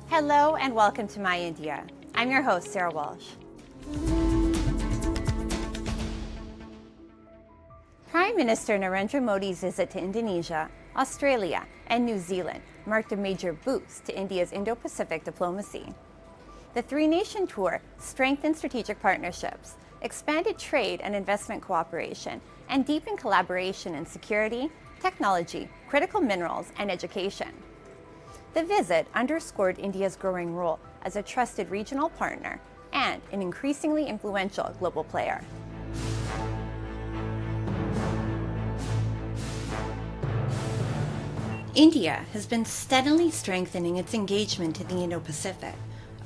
Hello and welcome to My India. I'm your host, Sarah Walsh. Prime Minister Narendra Modi's visit to Indonesia, Australia, and New Zealand marked a major boost to India's Indo-Pacific diplomacy. The three-nation tour strengthened strategic partnerships, expanded trade and investment cooperation, and deepened collaboration in security, technology, critical minerals, and education. The visit underscored India's growing role as a trusted regional partner and an increasingly influential global player. India has been steadily strengthening its engagement in the Indo-Pacific,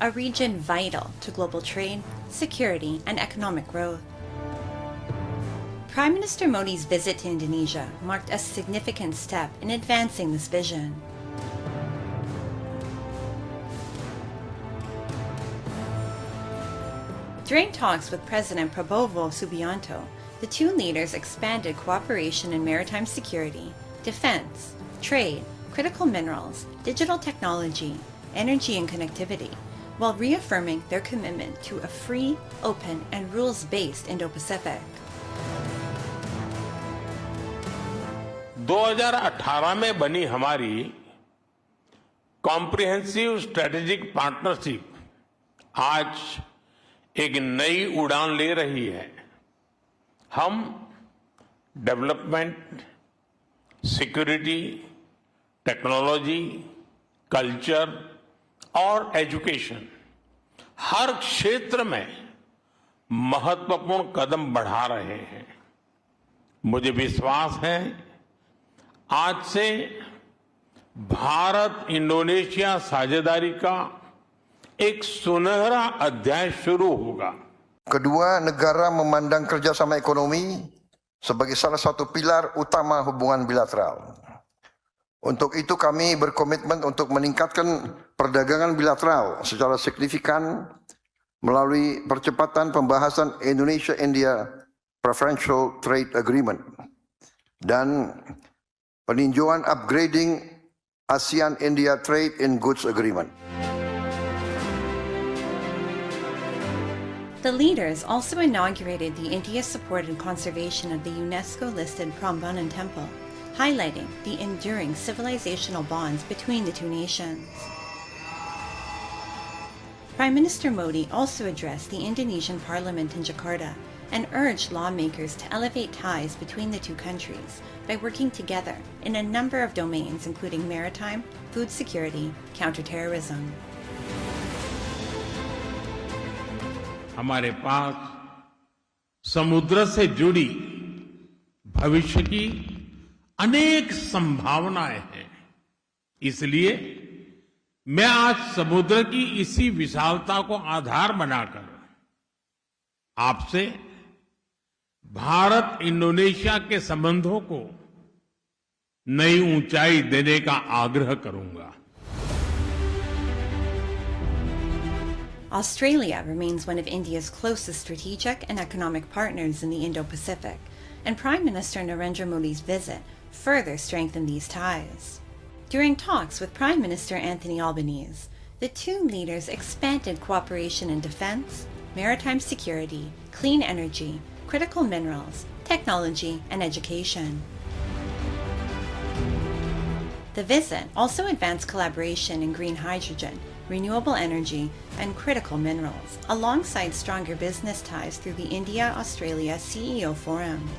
a region vital to global trade, security, and economic growth. Prime Minister Modi's visit to Indonesia marked a significant step in advancing this vision. During talks with President Prabowo Subianto, the two leaders expanded cooperation in maritime security, defense, trade, critical minerals, digital technology, energy and connectivity, while reaffirming their commitment to a free, open, and rules-based Indo-Pacific. 2018 में बनी हमारी comprehensive strategic partnership आज एक नई उड़ान ले रही है। हम डेवलपमेंट, सिक्योरिटी, टेक्नोलॉजी, कल्चर और एजुकेशन हर क्षेत्र में महत्वपूर्ण कदम बढ़ा रहे हैं। मुझे विश्वास है आज से भारत इंडोनेशिया साझेदारी का एक सुनहरा अध्याय शुरू होगा। Kedua negara memandang kerjasama ekonomi sebagai salah satu pilar utama hubungan bilateral. Untuk itu kami berkomitmen untuk meningkatkan perdagangan bilateral secara signifikan melalui percepatan pembahasan Indonesia-India Preferential Trade Agreement dan peninjauan upgrading ASEAN-India Trade in Goods Agreement. The leaders also inaugurated the India-supported conservation of the UNESCO-listed Prambanan Temple, highlighting the enduring civilizational bonds between the two nations. Prime Minister Modi also addressed the Indonesian Parliament in Jakarta and urged lawmakers to elevate ties between the two countries by working together in a number of domains including maritime, food security, counterterrorism. हमारे पास समुद्र से जुड़ी भविष्य की अनेक संभावनाएं हैं। इसलिए मैं आज समुद्र की इसी विशालता को आधार बनाकर आपसे भारत इंडोनेशिया के संबंधों को नई ऊंचाई देने का आग्रह करूंगा। Australia remains one of India's closest strategic and economic partners in the Indo-Pacific, and Prime Minister Narendra Modi's visit further strengthened these ties. During talks with Prime Minister Anthony Albanese, the two leaders expanded cooperation in defense, maritime security, clean energy, critical minerals, technology, and education. The visit also advanced collaboration in green hydrogen, renewable energy, and critical minerals, alongside stronger business ties through the India-Australia CEO Forum.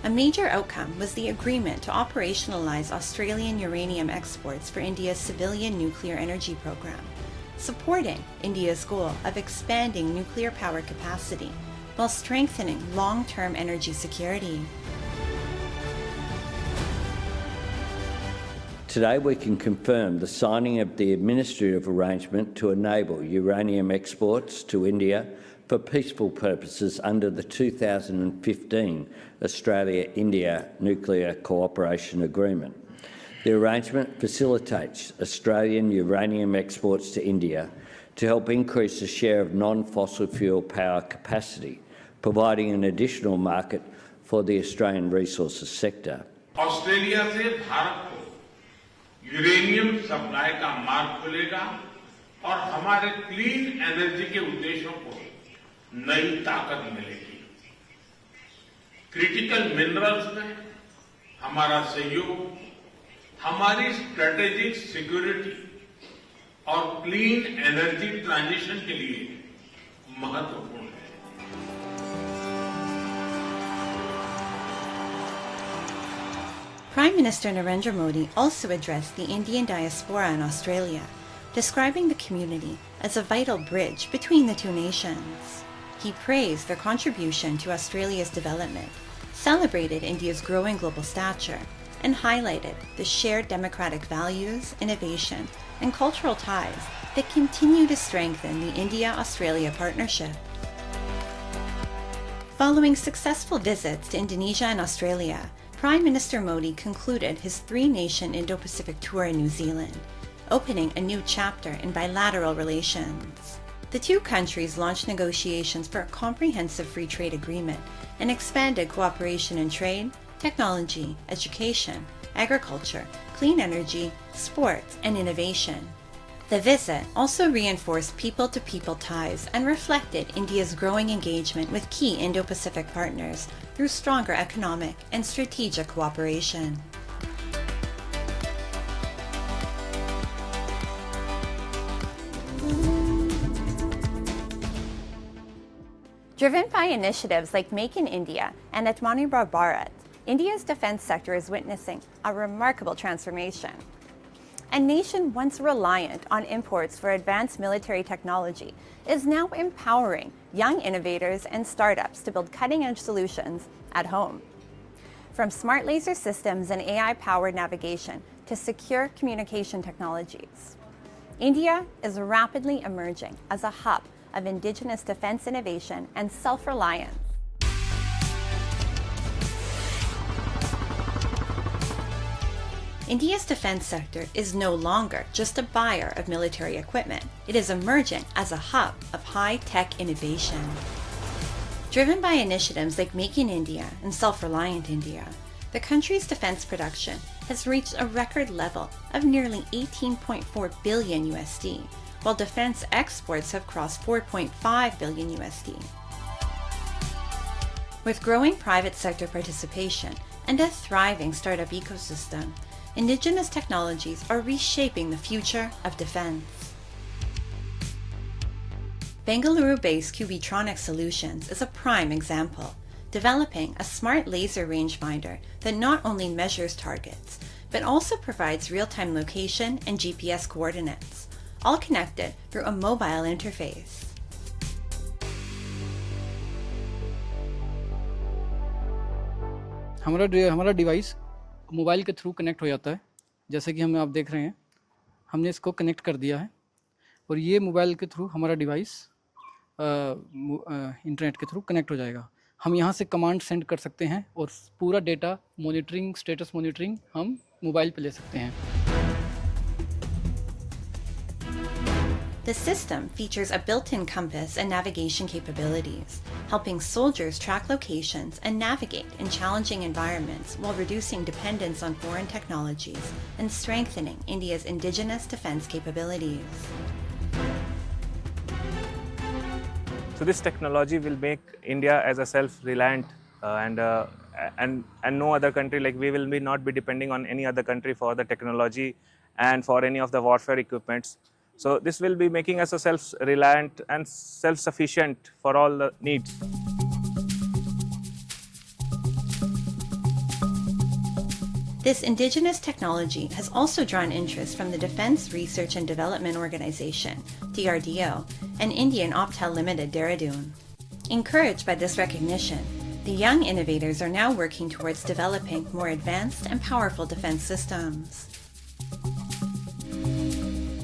A major outcome was the agreement to operationalize Australian uranium exports for India's civilian nuclear energy program, supporting India's goal of expanding nuclear power capacity while strengthening long-term energy security. Today we can confirm the signing of the administrative arrangement to enable uranium exports to India for peaceful purposes under the 2015 Australia-India Nuclear Cooperation Agreement. The arrangement facilitates Australian uranium exports to India to help increase the share of non-fossil fuel power capacity, providing an additional market for the Australian resources sector. Australia से भारत को uranium supply का मार्ग खुलेगा और हमारे clean energy के उद्देश्यों को नई ताकत मिलेगी। क्रिटिकल मिनरल्स में हमारा सहयोग हमारी स्ट्रेटेजिक सिक्योरिटी और क्लीन एनर्जी ट्रांजिशन के लिए महत्वपूर्ण है। Prime Minister Narendra Modi also addressed the Indian diaspora in Australia, describing the community as a vital bridge between the two nations. He praised their contribution to Australia's development, celebrated India's growing global stature, and highlighted the shared democratic values, innovation, and cultural ties that continue to strengthen the India-Australia partnership. Following successful visits to Indonesia and Australia, Prime Minister Modi concluded his three-nation Indo-Pacific tour in New Zealand, opening a new chapter in bilateral relations. The two countries launched negotiations for a comprehensive free trade agreement and expanded cooperation in trade, technology, education, agriculture, clean energy, sports, and innovation. The visit also reinforced people-to-people ties and reflected India's growing engagement with key Indo-Pacific partners through stronger economic and strategic cooperation. Driven by initiatives like Make in India and Atmanirbhar Bharat, India's defense sector is witnessing a remarkable transformation. A nation once reliant on imports for advanced military technology is now empowering young innovators and startups to build cutting-edge solutions at home. From smart laser systems and AI-powered navigation to secure communication technologies, India is rapidly emerging as a hub of indigenous defense innovation and self-reliance. India's defense sector is no longer just a buyer of military equipment. It is emerging as a hub of high-tech innovation. Driven by initiatives like Make in India and Self-Reliant India, the country's defense production has reached a record level of nearly 18.4 billion USD, while defense exports have crossed 4.5 billion USD. With growing private sector participation and a thriving startup ecosystem, indigenous technologies are reshaping the future of defense. Bengaluru-based Cubitronic Solutions is a prime example, developing a smart laser rangefinder that not only measures targets, but also provides real-time location and GPS coordinates, all connected through a mobile interface. हमारा device mobile के through connect हो जाता है, जैसे कि आप देख रहे हैं, हमने इसको कनेक्ट कर दिया है और ये मोबाइल के थ्रू हमारा डिवाइस इंटरनेट के थ्रू कनेक्ट हो जाएगा। हम यहाँ से कमांड सेंड कर सकते हैं और पूरा डेटा मॉनिटरिंग, स्टेटस मॉनिटरिंग हम मोबाइल पे ले सकते हैं। The system features a built-in compass and navigation capabilities, helping soldiers track locations and navigate in challenging environments while reducing dependence on foreign technologies and strengthening India's indigenous defense capabilities. So this technology will make India as a self-reliant and no other country, like we will not be depending on any other country for the technology and for any of the warfare equipments. So this will be making us a self-reliant and self-sufficient for all the needs. This indigenous technology has also drawn interest from the Defence Research and Development Organisation, DRDO, and Indian Optel Limited, Dehradun. Encouraged by this recognition, the young innovators are now working towards developing more advanced and powerful defence systems.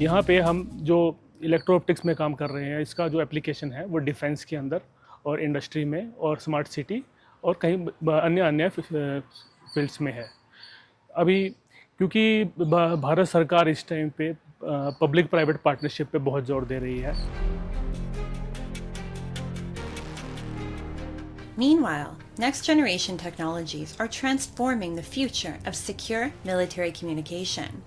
यहाँ पे हम जो electro optics में काम कर रहे हैं, इसका जो एप्लीकेशन है वो डिफेंस के अंदर और इंडस्ट्री में और स्मार्ट सिटी और कहीं अन्य फील्ड्स में है। अभी क्योंकि भारत सरकार इस टाइम पे पब्लिक प्राइवेट पार्टनरशिप पे बहुत जोर दे रही है। Meanwhile, Next generation technologies are transforming the future of secure military communication.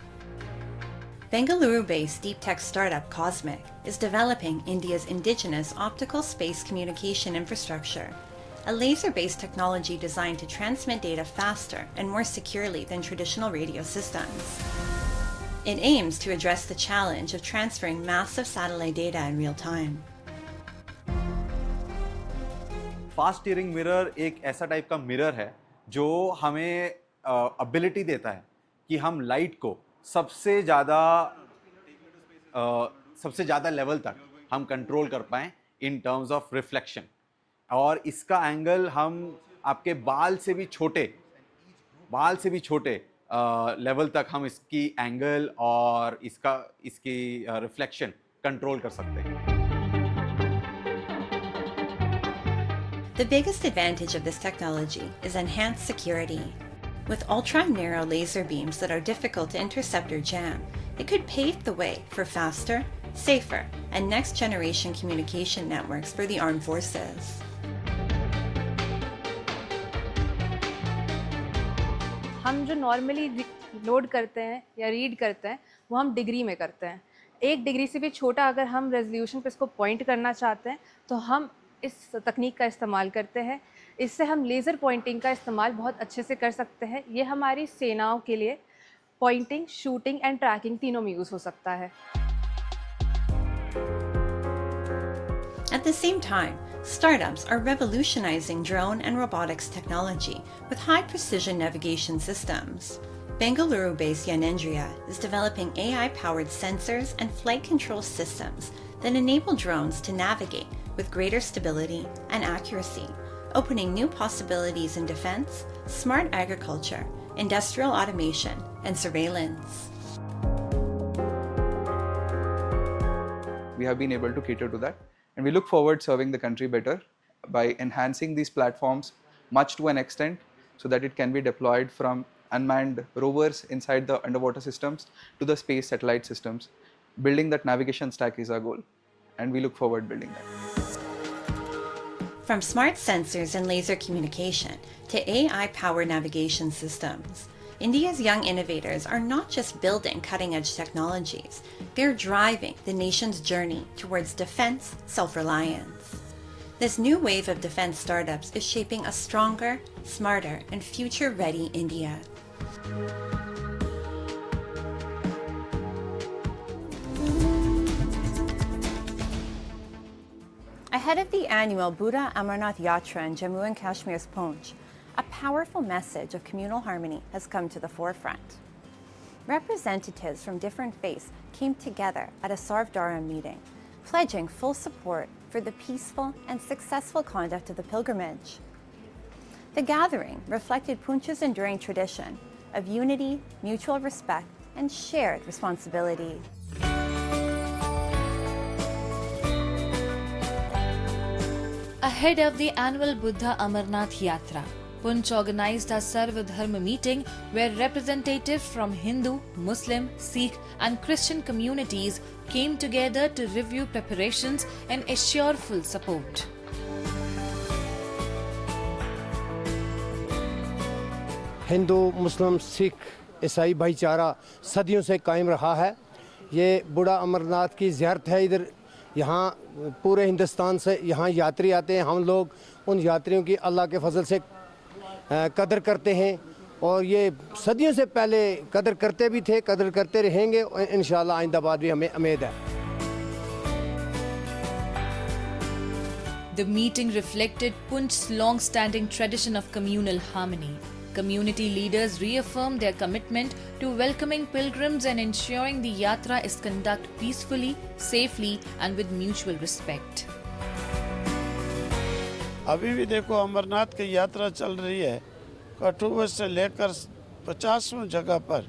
Bengaluru-based deep tech startup Cosmic is developing India's indigenous optical space communication infrastructure, a laser-based technology designed to transmit data faster and more securely than traditional radio systems. It aims to address the challenge of transferring massive satellite data in real time. Fast steering mirror एक ऐसा type का mirror है जो हमें ability देता है कि हम लाइट को सबसे ज़्यादा लेवल तक हम कंट्रोल कर पाएँ इन टर्म्स ऑफ रिफ्लेक्शन, और इसका एंगल हम आपके बाल से भी छोटे लेवल तक हम इसकी एंगल और इसकी रिफ्लेक्शन कंट्रोल कर सकते हैं। The biggest advantage of this technology is enhanced security. With ultra-narrow laser beams that are difficult to intercept or jam, it could pave the way for faster, safer, and next-generation communication networks for the armed forces. हम जो normally load करते हैं या read करते हैं वो हम degree में करते हैं। 1 डिग्री से भी छोटा अगर हम रेजोल्यूशन पे इसको पॉइंट करना चाहते हैं तो हम इस तकनीक का इस्तेमाल करते हैं। इससे हम लेज़र पॉइंटिंग का इस्तेमाल बहुत अच्छे से कर सकते हैं। ये हमारी सेनाओं के लिए पॉइंटिंग, शूटिंग एंड ट्रैकिंग तीनों में यूज़ हो सकता है। At the same time, startups are revolutionizing drone and robotics technology with high-precision navigation systems. Bengaluru-based Yanendriya is developing AI-powered sensors and flight control systems that enable drones to navigate with greater stability and accuracy, opening new possibilities in defense, smart agriculture, industrial automation, and surveillance. We have been able to cater to that, and we look forward serving the country better by enhancing these platforms much to an extent so that it can be deployed from unmanned rovers inside the underwater systems to the space satellite systems. Building that navigation stack is our goal, and we look forward building that. From smart sensors and laser communication to AI-powered navigation systems, India's young innovators are not just building cutting-edge technologies, they're driving the nation's journey towards defense self-reliance. This new wave of defense startups is shaping a stronger, smarter, and future-ready India. Ahead of the annual Budha Amarnath Yatra in Jammu and Kashmir's Poonch, a powerful message of communal harmony has come to the forefront. Representatives from different faiths came together at a Sarvdara meeting, pledging full support for the peaceful and successful conduct of the pilgrimage. The gathering reflected Poonch's enduring tradition of unity, mutual respect, and shared responsibility. Ahead of the annual Budha Amarnath Yatra, Poonch organized a Sarvdharma meeting where representatives from Hindu, Muslim, Sikh and Christian communities came together to review preparations and assure full support. Hindu, मुस्लिम, सिख, ईसाई भाईचारा सदियों से कायम रहा है। ये बूढ़ा अमरनाथ की ज़ियारत है। इधर यहाँ पूरे हिंदुस्तान से यहाँ यात्री आते हैं। हम लोग उन यात्रियों की अल्लाह के फजल से कदर करते हैं और ये सदियों से पहले कदर करते भी थे, कदर करते रहेंगे और इंशाअल्लाह आइंदा बाद भी हमें उम्मीद है। The meeting reflected Poonch's long-standing tradition of communal harmony. Community leaders reaffirmed their commitment to welcoming pilgrims and ensuring the yatra is conducted peacefully, safely and with mutual respect. अभी भी देखो अमरनाथ की यात्रा चल रही है। कठुआ से लेकर 50 जगह पर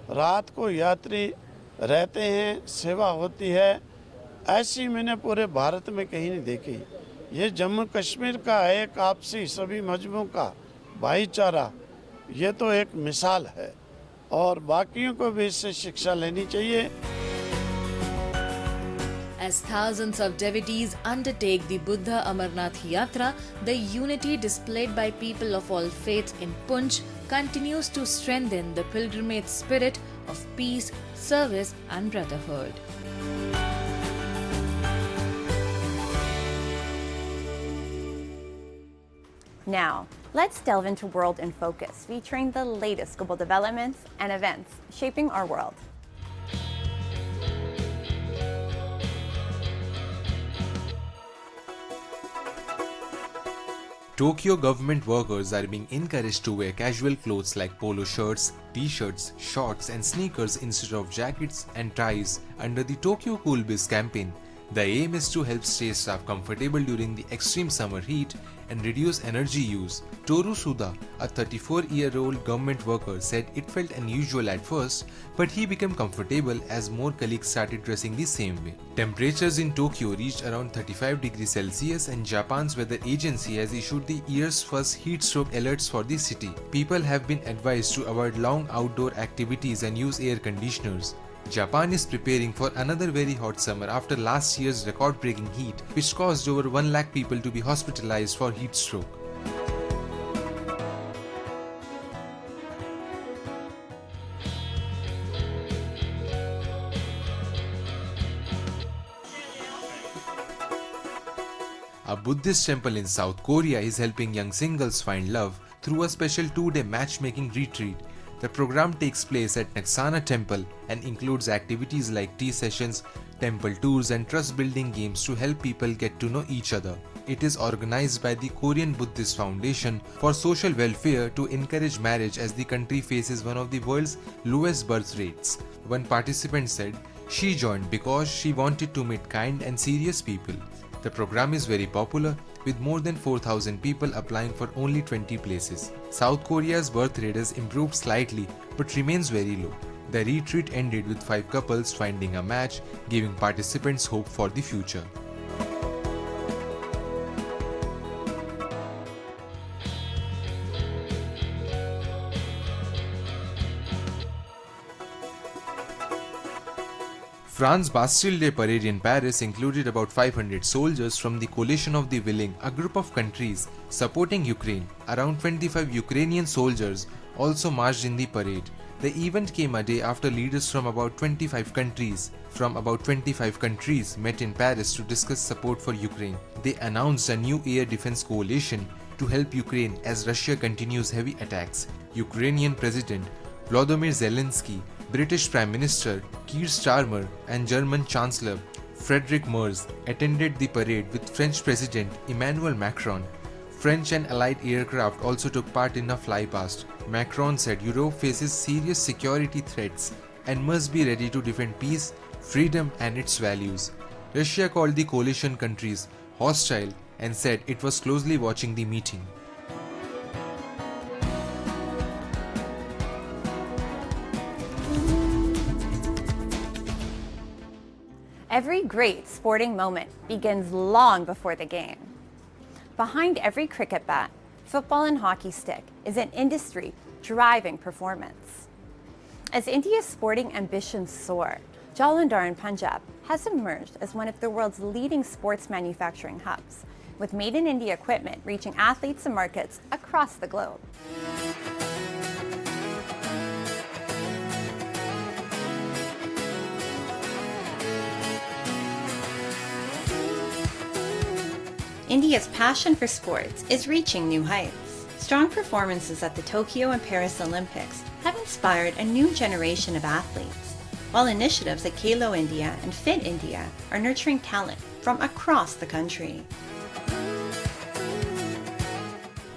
रात को यात्री रहते हैं, सेवा होती है। ऐसी मैंने पूरे भारत में कहीं नहीं देखी। ये जम्मू कश्मीर का एक आपसी सभी मजहबों का भाईचारा, ये तो एक मिसाल है और बाकियों को भी इससे शिक्षा लेनी चाहिए। As thousands of devotees undertake the Buddha Amarnath Yatra, the unity displayed by people of all faiths in Poonch continues to strengthen the pilgrimage spirit of peace, service and brotherhood. Now, let's delve into World in Focus, featuring the latest global developments and events shaping our world. Tokyo government workers are being encouraged to wear casual clothes like polo shirts, t-shirts, shorts and sneakers instead of jackets and ties under the Tokyo Cool Biz campaign. The aim is to help stay staff comfortable during the extreme summer heat and reduce energy use. Toru Suda, a 34-year-old government worker, said it felt unusual at first, but he became comfortable as more colleagues started dressing the same way. Temperatures in Tokyo reached around 35 degrees Celsius and Japan's weather agency has issued the year's first heat stroke alerts for the city. People have been advised to avoid long outdoor activities and use air conditioners. Japan is preparing for another very hot summer after last year's record-breaking heat, which caused over 1 lakh people to be hospitalized for heat stroke. A Buddhist temple in South Korea is helping young singles find love through a special 2-day matchmaking retreat. The program takes place at Naksana Temple and includes activities like tea sessions, temple tours and trust-building games to help people get to know each other. It is organized by the Korean Buddhist Foundation for Social Welfare to encourage marriage as the country faces one of the world's lowest birth rates. One participant said she joined because she wanted to meet kind and serious people. The program is very popular, with more than 4,000 people applying for only 20 places. South Korea's birth rate has improved slightly but remains very low. The retreat ended with 5 couples finding a match, giving participants hope for the future. France's Bastille Day parade in Paris included about 500 soldiers from the Coalition of the Willing, a group of countries supporting Ukraine. Around 25 Ukrainian soldiers also marched in the parade. The event came a day after leaders from about 25 countries met in Paris to discuss support for Ukraine. They announced a new air defense coalition to help Ukraine as Russia continues heavy attacks. Ukrainian President Volodymyr Zelensky, British Prime Minister Keir Starmer and German Chancellor Friedrich Merz attended the parade with French President Emmanuel Macron. French and Allied aircraft also took part in a flypast. Macron said Europe faces serious security threats and must be ready to defend peace, freedom and its values. Russia called the coalition countries hostile and said it was closely watching the meeting. Every great sporting moment begins long before the game. Behind every cricket bat, football and hockey stick is an industry driving performance. As India's sporting ambitions soar, Jalandhar in Punjab has emerged as one of the world's leading sports manufacturing hubs, with made-in-India equipment reaching athletes and markets across the globe. India's passion for sports is reaching new heights. Strong performances at the Tokyo and Paris Olympics have inspired a new generation of athletes, while initiatives like Khelo India and Fit India are nurturing talent from across the country.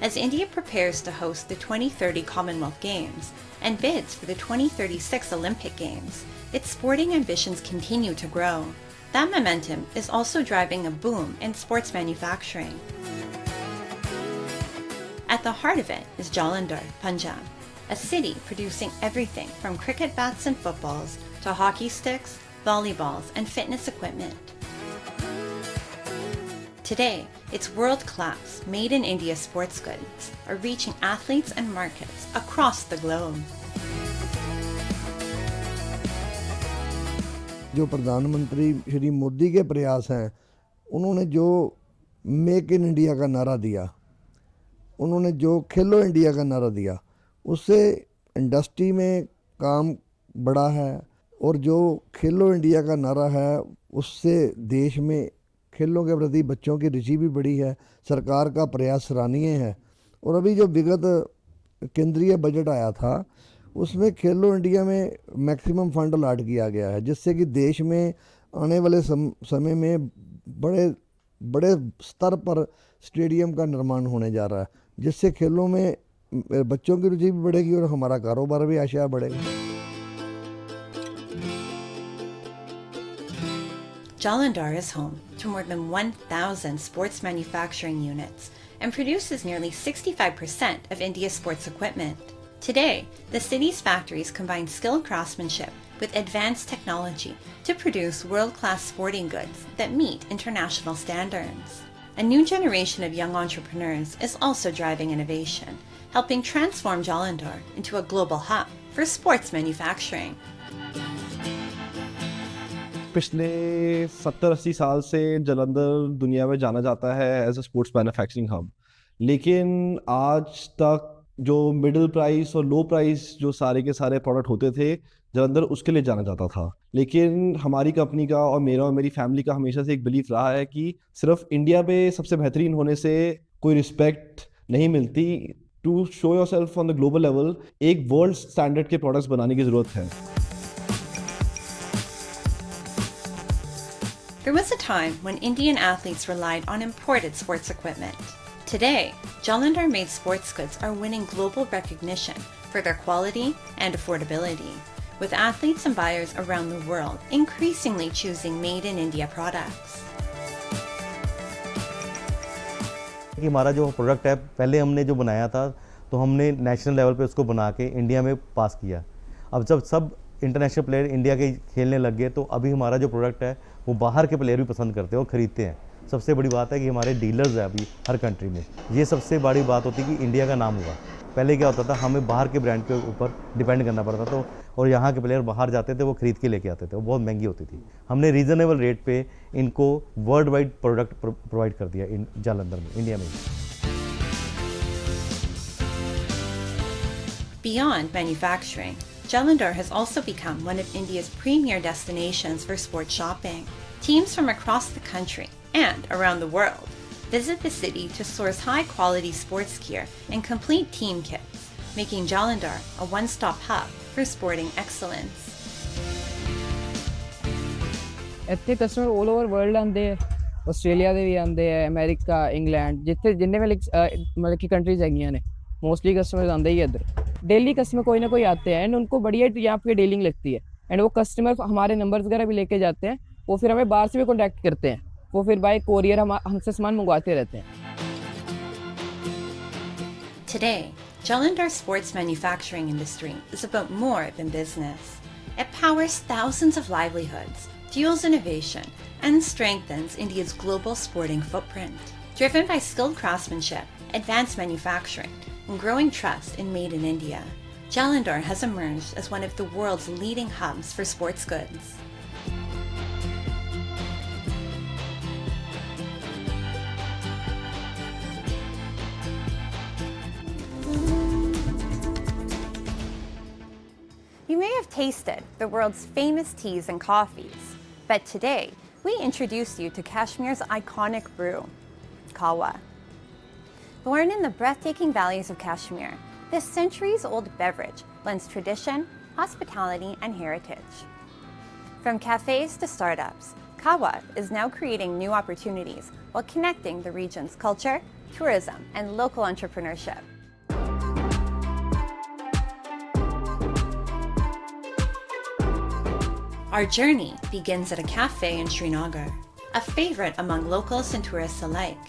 As India prepares to host the 2030 Commonwealth Games and bids for the 2036 Olympic Games, its sporting ambitions continue to grow. That momentum is also driving a boom in sports manufacturing. At the heart of it is Jalandhar, Punjab, a city producing everything from cricket bats and footballs to hockey sticks, volleyballs, and fitness equipment. Today, its world-class, made-in-India sports goods are reaching athletes and markets across the globe. जो प्रधानमंत्री श्री मोदी के प्रयास हैं, उन्होंने जो make in India का नारा दिया, उन्होंने जो खेलो इंडिया का नारा दिया, उससे इंडस्ट्री में काम बढ़ा है और जो खेलो इंडिया का नारा है उससे देश में खेलों के प्रति बच्चों की रुचि भी बढ़ी है। सरकार का प्रयास सराहनीय है। और अभी जो विगत केंद्रीय बजट आया था उसमें खेलो इंडिया में मैक्सिमम फंड अलॉट किया गया है, जिससे कि देश में आने वाले समय में बड़े स्तर पर स्टेडियम का निर्माण होने जा रहा है, जिससे खेलों में बच्चों की रुचि भी बढ़ेगी और हमारा कारोबार भी आशा बढ़ेगा। Jalandhar is home to more than 1,000 sports manufacturing units and produces nearly 65% of India's sports equipment. Today, the city's factories combine skilled craftsmanship with advanced technology to produce world-class sporting goods that meet international standards. A new generation of young entrepreneurs is also driving innovation, helping transform Jalandhar into a global hub for sports manufacturing. पिछले 70-80 साल से जालंधर दुनिया में जाना जाता है as a sports manufacturing hub, लेकिन आज तक जो मिडिल प्राइस और लो प्राइस जो सारे के सारे प्रोडक्ट होते थे जालंधर, उसके लिए जाना जाता था। लेकिन हमारी कंपनी का और मेरा और मेरी फैमिली का हमेशा से एक बिलीफ रहा है कि सिर्फ इंडिया में सबसे बेहतरीन होने से कोई रिस्पेक्ट नहीं मिलती। To show yourself on the global level एक वर्ल्ड स्टैंडर्ड के प्रोडक्ट्स बनाने की ज़रूरत है। There was a time when Indian athletes relied on imported sports equipment. Today, Jalandhar-made sports goods are winning global recognition for their quality and affordability, with athletes and buyers around the world increasingly choosing made-in-India products. कि हमारा जो product है पहले हमने जो बनाया था तो हमने नेशनल लेवल पे उसको बना के इंडिया में पास किया। अब जब सब इंटरनेशनल प्लेयर इंडिया के खेलने लग गए तो अभी हमारा जो प्रोडक्ट है वो बाहर के प्लेयर भी पसंद करते हैं और ख़रीदते हैं। सबसे बड़ी बात है कि हमारे डीलर्स हैं अभी हर कंट्री में। ये सबसे बड़ी बात होती है कि इंडिया का नाम हुआ। पहले क्या होता था, हमें बाहर के ब्रांड के ऊपर डिपेंड करना पड़ता था, तो और यहाँ के प्लेयर बाहर जाते थे, वो खरीद के लेके आते थे, वो बहुत महंगी होती थी। हमने रीज़नेबल रेट पे इनको वर्ल्ड वाइड प्रोडक्ट प्रोवाइड कर दिया जालंधर में, इंडिया में। Beyond manufacturing, Jalandhar has also become one of India's premier destinations for sports shopping. Teams from across the country and around the world visit the city to source high-quality sports gear and complete team kits, making Jalandhar a one-stop hub for sporting excellence. ਇੱਥੇ customer 올 over world ਆਉਂਦੇ ਹੈ, Australia ਦੇ ਵੀ ਆਉਂਦੇ ਹੈ, America, England, ਜਿੱਥੇ ਜਿੰਨੇ ਵੀ मतलब की कंट्रीज हैगियाँ ने, मोस्टली कस्टमर्स आते ही इधर। डेली कस्टमर कोई ना कोई आते हैं एंड उनको बढ़िया यहाँ पे डीलिंग लगती है एंड वो कस्टमर हमारे नंबर्स वगैरह भी लेके जाते हैं, वो फिर हमें बाहर से भी कॉन्टैक्ट करते हैं, वो फिर बाय कोरियर हमसे सामान मंगवाते रहते हैं। Today, Jalandhar's sports manufacturing industry is about more than business. It powers thousands of livelihoods, fuels innovation, and strengthens India's global sporting footprint. Driven by skilled craftsmanship, advanced manufacturing, and growing trust in Made in India, Jalandhar has emerged as one of the world's leading hubs for sports goods. You may have tasted the world's famous teas and coffees, but today we introduce you to Kashmir's iconic brew, Kahwa. Born in the breathtaking valleys of Kashmir, this centuries-old beverage blends tradition, hospitality, and heritage. From cafes to startups, Kahwa is now creating new opportunities while connecting the region's culture, tourism, and local entrepreneurship. Our journey begins at a cafe in Srinagar, a favorite among locals and tourists alike.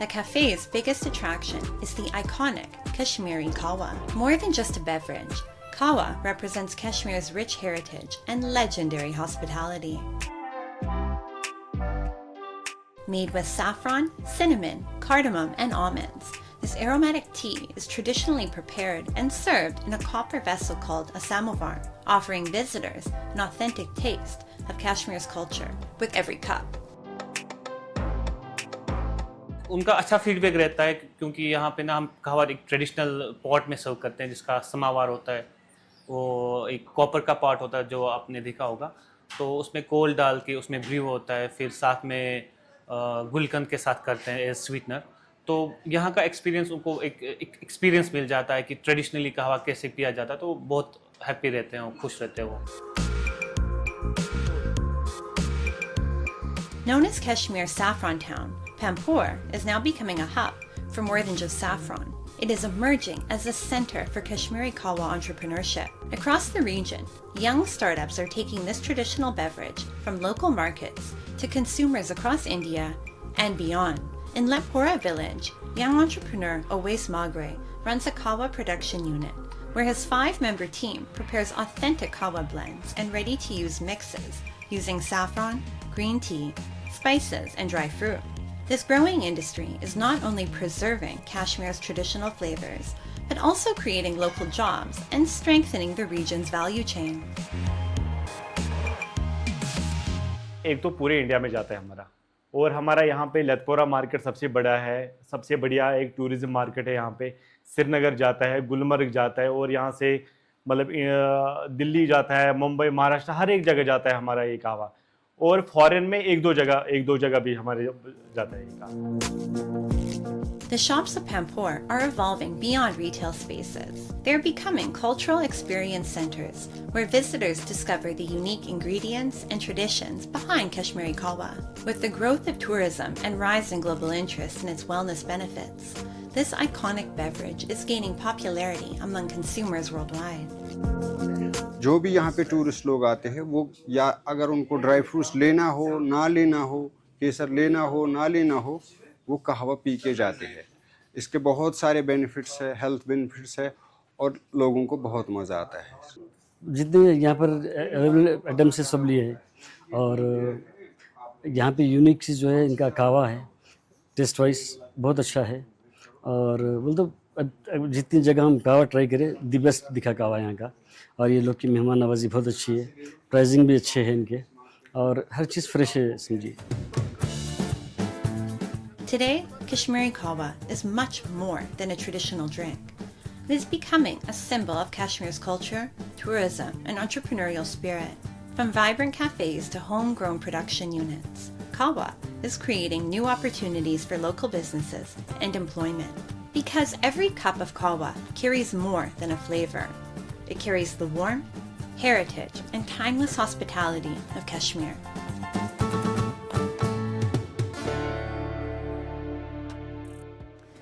The cafe's biggest attraction is the iconic Kashmiri Kawa. More than just a beverage, Kahwa represents Kashmir's rich heritage and legendary hospitality. Made with saffron, cinnamon, cardamom, and almonds, this aromatic tea is traditionally prepared and served in a copper vessel called a samovar, offering visitors an authentic taste of Kashmir's culture with every cup. उनका अच्छा feedback रहता है क्योंकि यहाँ पे ना हम कहवा एक ट्रेडिशनल पॉट में सर्व करते हैं जिसका समावार होता है, वो एक कॉपर का पॉट होता है जो आपने देखा होगा, तो उसमें कोल डाल के उसमें ब्रू होता है, फिर साथ में गुलकंद के साथ करते हैं एज स्वीटनर। तो यहाँ का एक्सपीरियंस उनको एक एक्सपीरियंस मिल जाता है कि ट्रेडिशनली कहवा कैसे पिया जाता है, तो बहुत हैप्पी रहते हैं, खुश रहते हैं वो। Known as Kashmir's saffron town, Pampur is now becoming a hub for more than just saffron. It is emerging as a center for Kashmiri Kawa entrepreneurship. Across the region, young startups are taking this traditional beverage from local markets to consumers across India and beyond. In Lepora village, young entrepreneur Owais Magre runs a Kawa production unit, where his 5-member team prepares authentic Kawa blends and ready-to-use mixes using saffron, green tea, spices, and dry fruit. This growing industry is not only preserving Kashmir's traditional flavors, but also creating local jobs and strengthening the region's value chain. एक तो पूरे India में जाता है हमारा, और हमारा यहाँ पे लतपोरा मार्केट सबसे बड़ा है, सबसे बढ़िया एक टूरिज्म मार्केट है यहाँ पे। श्रीनगर जाता है, गुलमर्ग जाता है, और यहाँ से मतलब दिल्ली जाता है, मुंबई, महाराष्ट्र, हर एक जगह जाता है हमारा ये कहवा। और फॉरेन में एक दो जगह भी हमारे जाता है ये कहवा। The shops of Pampur are evolving beyond retail spaces. They're becoming cultural experience centers where visitors discover the unique ingredients and traditions behind Kashmiri Kawa. With the growth of tourism and rising global interest in its wellness benefits, this iconic beverage is gaining popularity among consumers worldwide. जो भी यहाँ पे tourist लोग आते हैं वो, या अगर उनको ड्राई फ्रूट्स लेना हो ना लेना हो, केसर लेना हो ना लेना हो, वो कहवा पी के जाते हैं। इसके बहुत सारे बेनिफिट्स है, हेल्थ बेनिफिट्स है, और लोगों को बहुत मज़ा आता है। जितने यहाँ पर अवेलेबल आइटम्स से सब लिए हैं, और यहाँ पे यूनिक चीज़ जो है इनका कहवा है, टेस्ट वाइज बहुत अच्छा है, और बोल तो जितनी जगह हम कहवा ट्राई करें दी बेस्ट दिखा कहवा यहाँ का। और ये लोग की मेहमान नवाजी बहुत अच्छी है, प्राइसिंग भी अच्छे हैं इनके, और हर चीज़ फ्रेश है समझिए। Today, Kashmiri Kawa is much more than a traditional drink. It is becoming a symbol of Kashmir's culture, tourism, and entrepreneurial spirit. From vibrant cafes to homegrown production units, Kahwa is creating new opportunities for local businesses and employment. Because every cup of Kahwa carries more than a flavor. It carries the warmth, heritage, and timeless hospitality of Kashmir.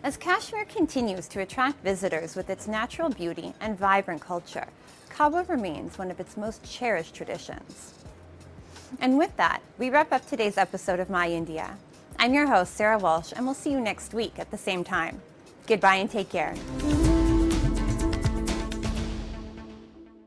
As Kashmir continues to attract visitors with its natural beauty and vibrant culture, Kahwa remains one of its most cherished traditions. And with that, we wrap up today's episode of My India. I'm your host, Sarah Walsh, and we'll see you next week at the same time. Goodbye and take care.